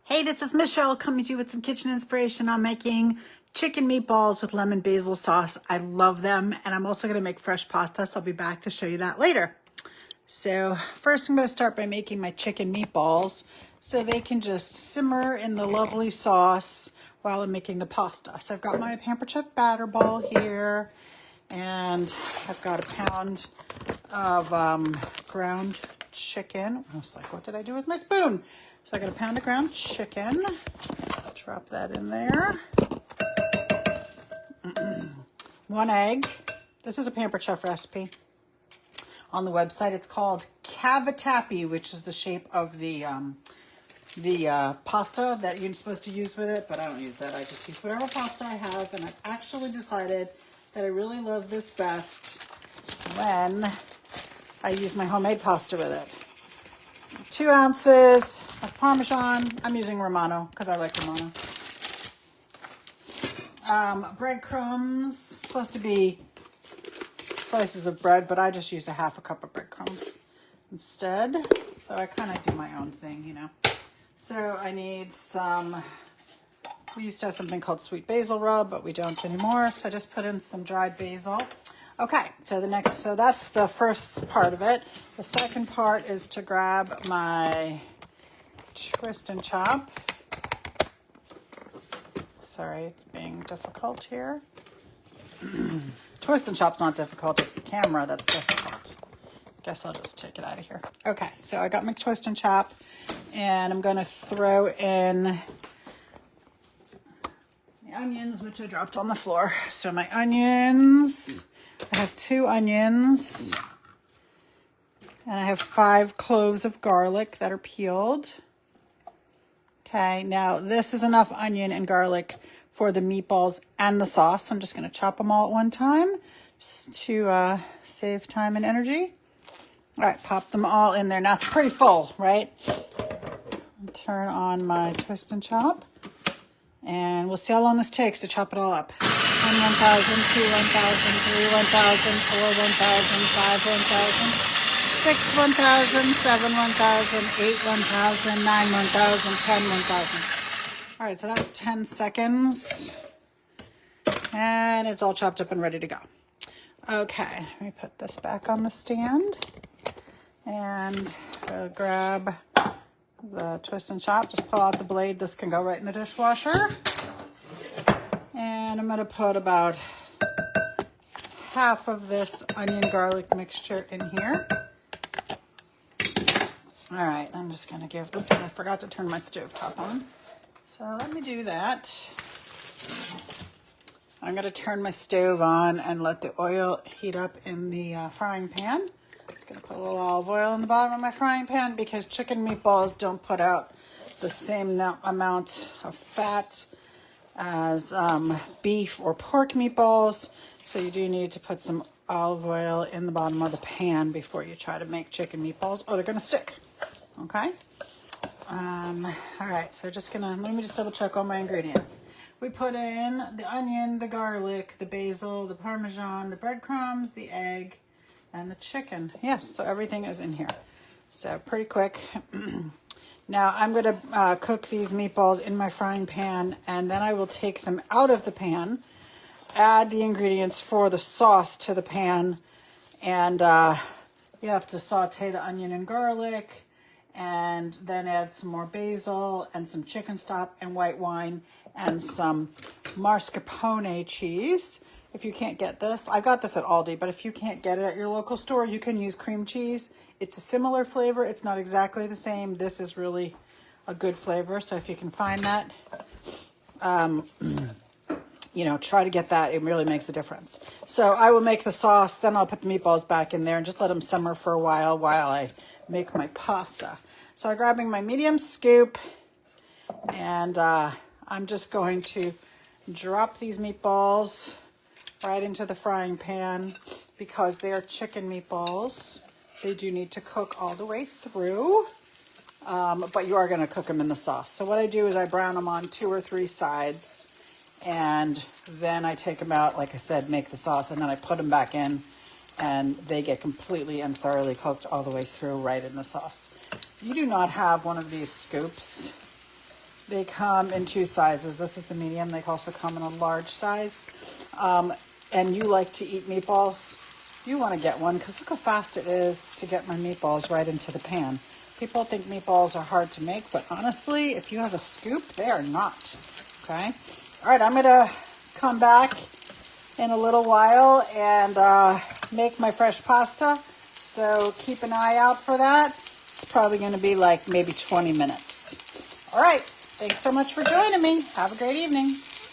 Hey, this is Michelle coming to you with some kitchen inspiration on making chicken meatballs with lemon basil sauce. I love them, and I'm also going to make fresh pasta, so I'll be back to show you that later. So first I'm going to start by making my chicken meatballs so they can just simmer in the lovely sauce while I'm making the pasta. So I've got my Pampered Chef batter ball here, and I've got a pound of ground chicken. I was like, what did I do with my spoon? So I got a pound of ground chicken. Drop that in there. 1 egg. This is a Pampered Chef recipe. On the website, it's called cavatappi, which is the shape of the pasta that you're supposed to use with it, but I don't use that. I just use whatever pasta I have, and I've actually decided that I really love this best when I use my homemade pasta with it. 2 ounces of Parmesan. I'm using Romano because I like Romano. Breadcrumbs. Supposed to be slices of bread, but I just use a half a cup of breadcrumbs instead. So I kind of do my own thing, you know. So I need some, we used to have something called sweet basil rub, but we don't anymore. So I just put in some dried basil. Okay, so that's the first part of it. The second part is to grab my twist and chop. Sorry, it's being difficult here. Twist and chop's not difficult, it's the camera that's difficult. Guess I'll just take it out of here. Okay, so I got my twist and chop, and I'm gonna throw in the onions, which I dropped on the floor. So my onions, I have 2 onions, and I have 5 cloves of garlic that are peeled. Okay, now this is enough onion and garlic for the meatballs and the sauce. I'm just going to chop them all at one time just to save time and energy. All right, pop them all in there. Now it's pretty full, right? Turn on my twist and chop, and we'll see how long this takes to chop it all up. 1, 1,000, 2, 1,000, 3, 1,000, 4, 1,000, 5, 1,000, 6, 1,000, 7, 1,000, 8, 1,000, 9, 1,000, 10, 1,000. All right, so that was 10 seconds, and it's all chopped up and ready to go. Okay, let me put this back on the stand, and grab the twist and chop. Just pull out the blade. This can go right in the dishwasher. And I'm going to put about half of this onion garlic mixture in here. All right, I'm just going to give, oops, I forgot to turn my stovetop on. So let me do that. I'm going to turn my stove on and let the oil heat up in the frying pan. Just going to put a little olive oil in the bottom of my frying pan because chicken meatballs don't put out the same amount of fat as beef or pork meatballs. So you do need to put some olive oil in the bottom of the pan before you try to make chicken meatballs, or they're going to stick. Okay? All right, so let me just double check all my ingredients. We put in the onion, the garlic, the basil, the Parmesan, the breadcrumbs, the egg, and the chicken. Yes, so everything is in here. So pretty quick. Now I'm going to cook these meatballs in my frying pan, and then I will take them out of the pan, add the ingredients for the sauce to the pan, and you have to saute the onion and garlic, and then add some more basil and some chicken stock and white wine and some mascarpone cheese. If you can't get this, I got this at Aldi, but if you can't get it at your local store, you can use cream cheese. It's a similar flavor. It's not exactly the same. This is really a good flavor. So if you can find that, you know, try to get that. It really makes a difference. So I will make the sauce, then I'll put the meatballs back in there and just let them simmer for a while I make my pasta. So I'm grabbing my medium scoop, and I'm just going to drop these meatballs right into the frying pan because they are chicken meatballs. They do need to cook all the way through, but you are going to cook them in the sauce. So what I do is I brown them on 2 or 3 sides, and then I take them out, like I said, make the sauce, and then I put them back in, and they get completely and thoroughly cooked all the way through right in the sauce. You do not have one of these scoops, They come in 2 sizes. This is the medium. They also come in a large size. And you like to eat meatballs, you want to get one because look how fast it is to get my meatballs right into the pan. People think meatballs are hard to make, but honestly, if you have a scoop, they are not. Okay? All right, I'm going to come back in a little while and make my fresh pasta. So keep an eye out for that. It's probably going to be like maybe 20 minutes. All right. Thanks so much for joining me. Have a great evening.